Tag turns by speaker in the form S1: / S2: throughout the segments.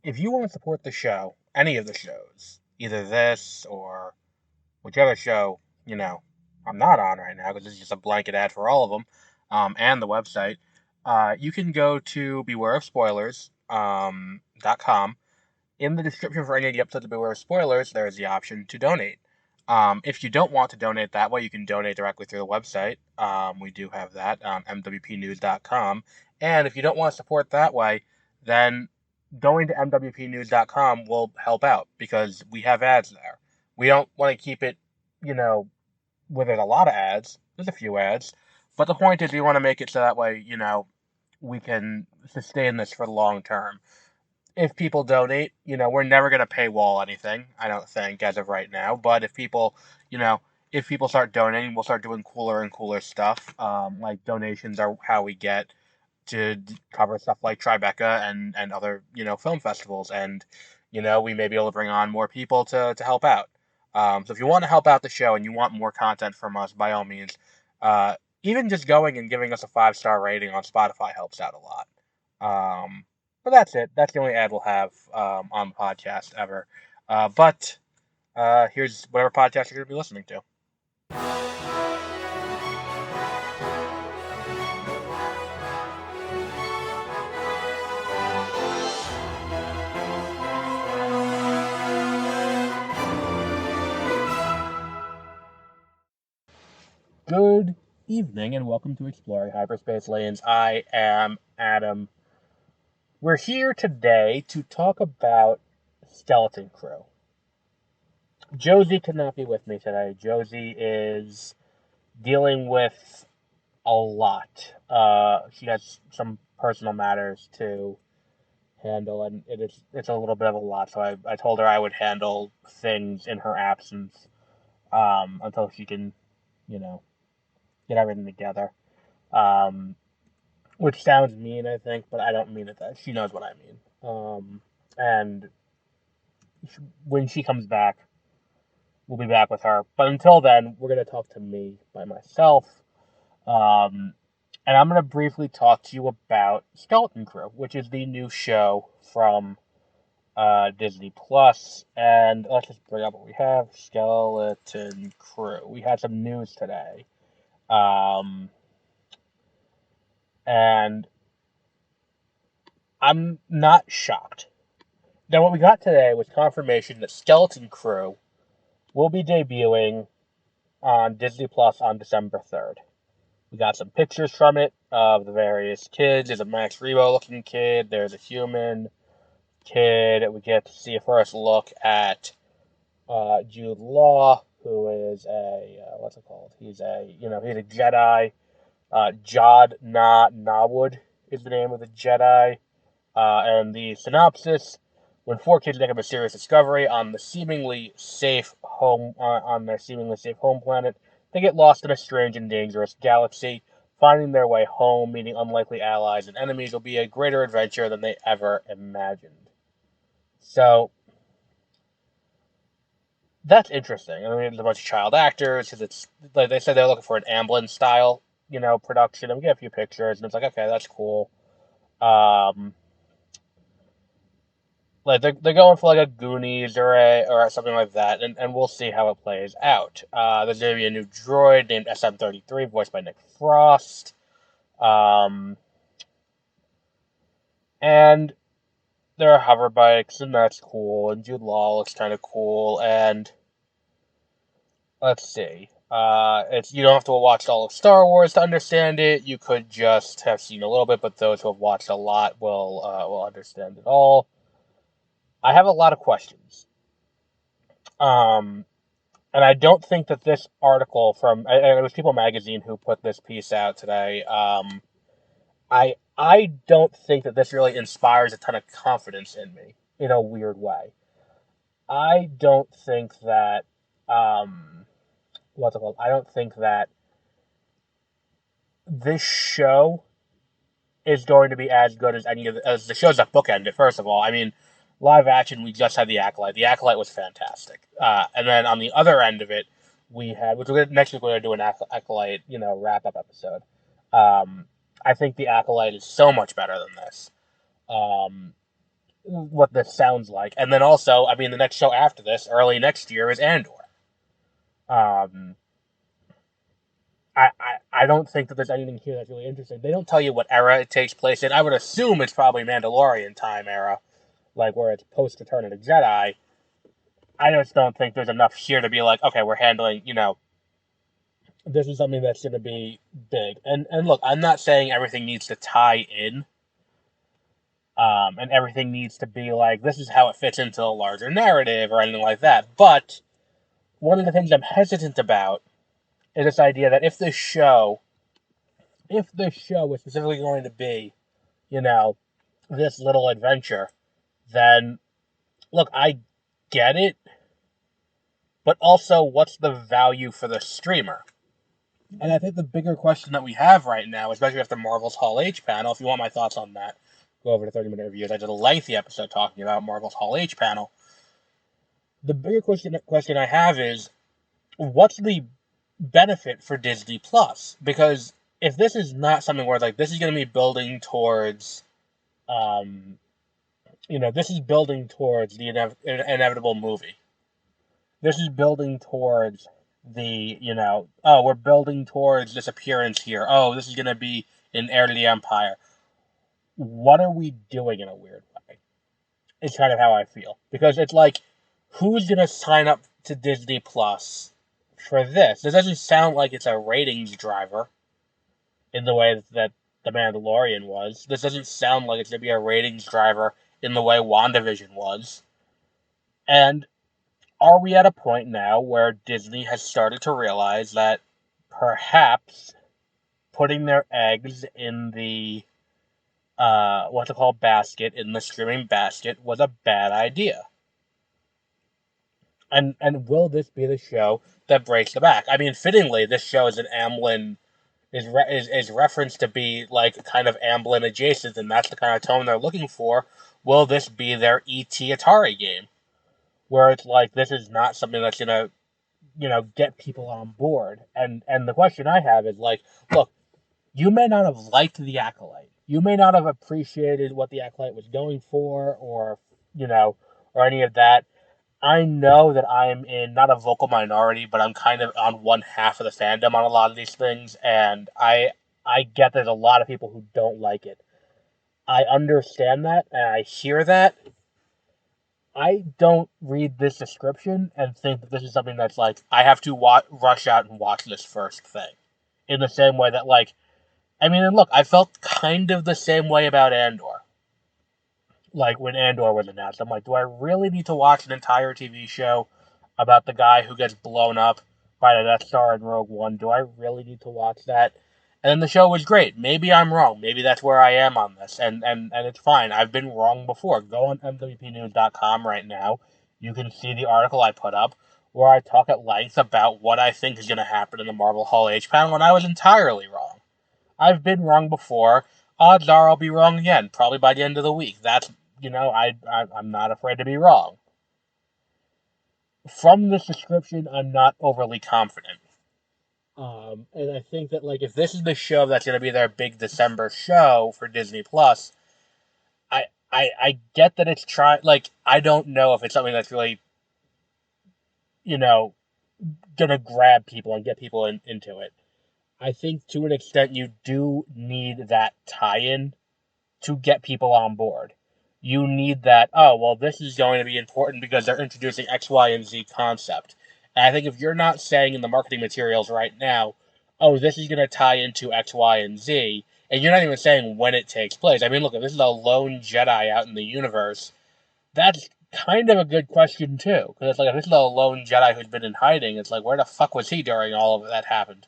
S1: if you want to support the show, any of the shows, either this or whichever show, I'm not on right now because it's just a blanket ad for all of them, and the website, you can go to bewareofspoilers.com. In the description for any of the episodes of Beware of Spoilers, there is the option to donate. If you don't want to donate that way, you can donate directly through the website. We do have that, mwpnews.com. And if you don't want to support that way, then going to mwpnews.com will help out because we have ads there. We don't want to keep it, where there's a lot of ads. There's a few ads. But the point is, we want to make it so that way, we can sustain this for the long term. If people donate, we're never going to paywall anything, I don't think, as of right now. But you know, if people start donating, we'll start doing cooler and cooler stuff. Like donations are how we get to cover stuff like Tribeca and other, film festivals. And, we may be able to bring on more people to help out. So if you want to help out the show and you want more content from us, by all means, even just going and giving us a 5-star rating on Spotify helps out a lot. But that's it. That's the only ad we'll have on the podcast ever. But here's whatever podcast you're going to be listening to. Good evening and welcome to Exploring Hyperspace Lanes. I am Adam. We're here today to talk about Skeleton Crew. Josie could not be with me today. Josie is dealing with a lot. She has some personal matters to handle, and it's a little bit of a lot. So I told her I would handle things in her absence until she can, get everything together. Which sounds mean, I think, but I don't mean it that. She knows what I mean. And when she comes back, we'll be back with her. But until then, we're going to talk to me by myself. And I'm going to briefly talk to you about Skeleton Crew, which is the new show from Disney Plus. And let's just bring up what we have. Skeleton Crew. We had some news today. And I'm not shocked. Now, what we got today was confirmation that Skeleton Crew will be debuting on Disney Plus on December 3rd. We got some pictures from it of the various kids. There's a Max Rebo looking kid. There's a human kid. We get to see a first look at Jude Law, who is what's it called? He's a Jedi. Jod Nawood is the name of the Jedi. And the synopsis: when 4 kids make a mysterious discovery on their seemingly safe home planet, they get lost in a strange and dangerous galaxy. Finding their way home, meeting unlikely allies and enemies will be a greater adventure than they ever imagined. So that's interesting. I mean, there's a bunch of child actors because it's like they said they're looking for an Amblin style, production. And we get a few pictures, and it's like, okay, that's cool. Like they're going for like a Goonies or something like that, and we'll see how it plays out. There's going to be a new droid named SM-33, voiced by Nick Frost. And there are hover bikes, and that's cool. And Jude Law looks kind of cool. And let's see. You don't have to watch all of Star Wars to understand it. You could just have seen a little bit, but those who have watched a lot will understand it all. I have a lot of questions. And I don't think that this article and it was People Magazine who put this piece out today. I don't think that this really inspires a ton of confidence in me in a weird way. I don't think that what's it called? I don't think that this show is going to be as good as as the shows that bookend it. First of all, I mean, live action, we just had The Acolyte. The Acolyte was fantastic. And then on the other end of it, we had, next week we're going to do an Acolyte, wrap-up episode. I think The Acolyte is so much better than this. what this sounds like. And then also, I mean, the next show after this, early next year, is Andor. Um, I don't think that there's anything here that's really interesting. They don't tell you what era it takes place in. I would assume it's probably Mandalorian time era, like where it's post Return of the Jedi. I just don't think there's enough here to be like, okay, we're handling, this is something that's going to be big. And look, I'm not saying everything needs to tie in, and everything needs to be like, this is how it fits into a larger narrative or anything like that. But one of the things I'm hesitant about is this idea that if this show is specifically going to be, this little adventure, then look, I get it, but also what's the value for the streamer? And I think the bigger question that we have right now, especially after Marvel's Hall H panel, if you want my thoughts on that, go over to 30-minute reviews. I did a lengthy episode talking about Marvel's Hall H panel. The bigger question I have is, what's the benefit for Disney Plus? Because if this is not something where like this is going to be building towards, this is building towards the inevitable movie. This is building towards the, we're building towards this appearance here. Oh, this is going to be in Heir to the Empire. What are we doing in a weird way? It's kind of how I feel. Because it's like, who's going to sign up to Disney Plus for this? This doesn't sound like it's a ratings driver in the way that The Mandalorian was. This doesn't sound like it's going to be a ratings driver in the way WandaVision was. And are we at a point now where Disney has started to realize that perhaps putting their eggs in the basket, in the streaming basket, was a bad idea? And will this be the show that breaks the back? I mean, fittingly, this show is an Amblin, is referenced to be like kind of Amblin adjacent, and that's the kind of tone they're looking for. Will this be their E.T. Atari game? Where it's like, this is not something that's going to, get people on board. And the question I have is like, look, you may not have liked The Acolyte. You may not have appreciated what The Acolyte was going for, or any of that. I know that I'm in not a vocal minority, but I'm kind of on one half of the fandom on a lot of these things, and I get there's a lot of people who don't like it. I understand that, and I hear that. I don't read this description and think that this is something that's like, I have to rush out and watch this first thing. In the same way that, like, I mean, and look, I felt kind of the same way about Andor. Like, when Andor was announced, I'm like, do I really need to watch an entire TV show about the guy who gets blown up by the Death Star in Rogue One? Do I really need to watch that? And then the show was great. Maybe I'm wrong. Maybe that's where I am on this. And it's fine. I've been wrong before. Go on MWPnews.com right now. You can see the article I put up where I talk at length about what I think is going to happen in the Marvel Hall H panel, and I was entirely wrong. I've been wrong before. Odds are I'll be wrong again, probably by the end of the week. That's, I'm not afraid to be wrong. From this description, I'm not overly confident. And I think that, like, if this is the show that's going to be their big December show for Disney Plus, I get that it's I don't know if it's something that's really, going to grab people and get people into it. I think to an extent you do need that tie-in to get people on board. You need that, oh, well, this is going to be important because they're introducing X, Y, and Z concept. And I think if you're not saying in the marketing materials right now, oh, this is going to tie into X, Y, and Z, and you're not even saying when it takes place. I mean, look, if this is a lone Jedi out in the universe, that's kind of a good question, too. Because it's like, if this is a lone Jedi who's been in hiding, it's like, where the fuck was he during all of that happened?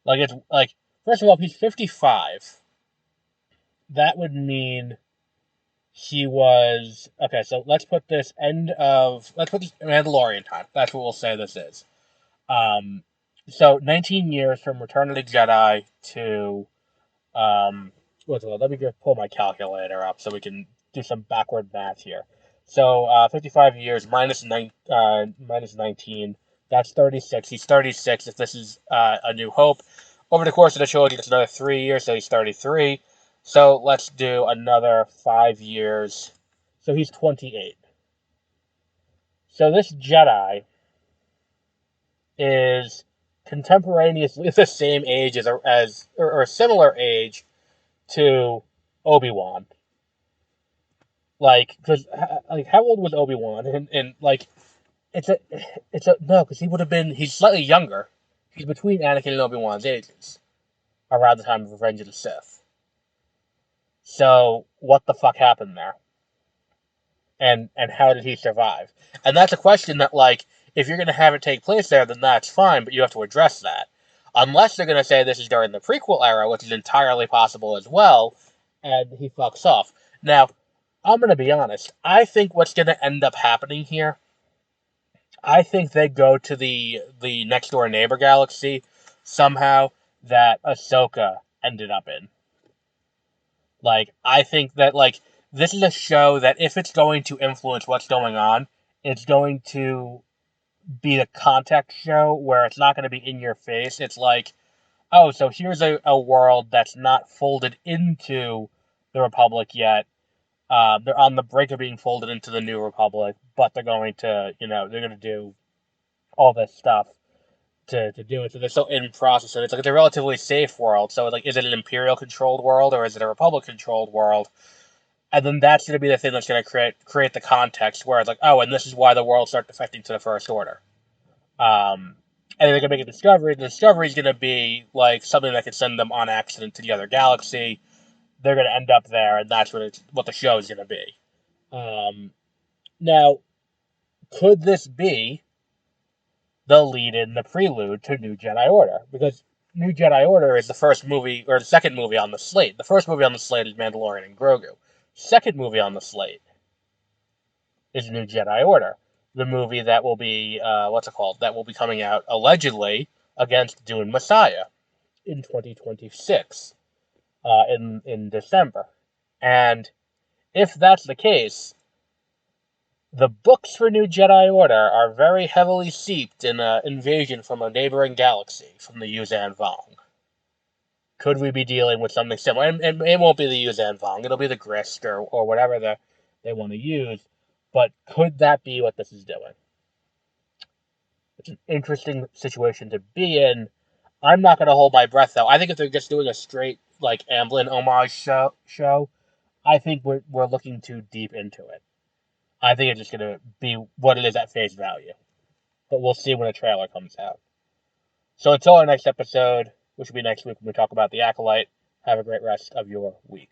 S1: Like, it's like, first of all, if he's 55, that would mean he was, okay, so let's put this Mandalorian time. That's what we'll say this is. So 19 years from Return of the Jedi to, let me just pull my calculator up so we can do some backward math here. So, 55 years minus 19, that's 36. He's 36 if this is, A New Hope. Over the course of the trilogy, it's another 3 years, so he's 33. So let's do another 5 years. So he's 28. So this Jedi is contemporaneously the same age or a similar age to Obi-Wan. Like, because like, how old was Obi-Wan? And like, it's a no, because he's slightly younger. He's between Anakin and Obi-Wan's ages around the time of Revenge of the Sith. So what the fuck happened there? And how did he survive? And that's a question that, like, if you're going to have it take place there, then that's fine, but you have to address that. Unless they're going to say this is during the prequel era, which is entirely possible as well, and he fucks off. Now, I'm going to be honest. I think what's going to end up happening here, I think they go to the next door neighbor galaxy somehow that Ahsoka ended up in. Like, I think that, like, this is a show that if it's going to influence what's going on, it's going to be a context show where it's not going to be in your face. It's like, oh, so here's a world that's not folded into the Republic yet. They're on the brink of being folded into the New Republic, but they're going to, they're going to do all this stuff to do it. So they're still in process, and it's a relatively safe world. So, like, is it an Imperial-controlled world, or is it a Republic-controlled world? And then that's going to be the thing that's going to create the context where it's like, oh, and this is why the world started defecting to the First Order. And they're going to make a discovery. The discovery is going to be like something that could send them on accident to the other galaxy. They're going to end up there, and that's what the show is going to be. Now, could this be the lead-in, the prelude to New Jedi Order? Because New Jedi Order is the first movie, or the second movie on the slate. The first movie on the slate is Mandalorian and Grogu. Second movie on the slate is New Jedi Order, the movie that will be that will be coming out allegedly against Dune Messiah in 2026, in December. And if that's the case, the books for New Jedi Order are very heavily steeped in an invasion from a neighboring galaxy, from the Yuuzhan Vong. Could we be dealing with something similar? And it won't be the Yuuzhan Vong, it'll be the Grist or whatever they want to use. But could that be what this is doing? It's an interesting situation to be in. I'm not going to hold my breath, though. I think if they're just doing a straight, like, Amblin homage show, I think we're looking too deep into it. I think it's just going to be what it is at face value. But we'll see when a trailer comes out. So until our next episode, which will be next week when we talk about The Acolyte, have a great rest of your week.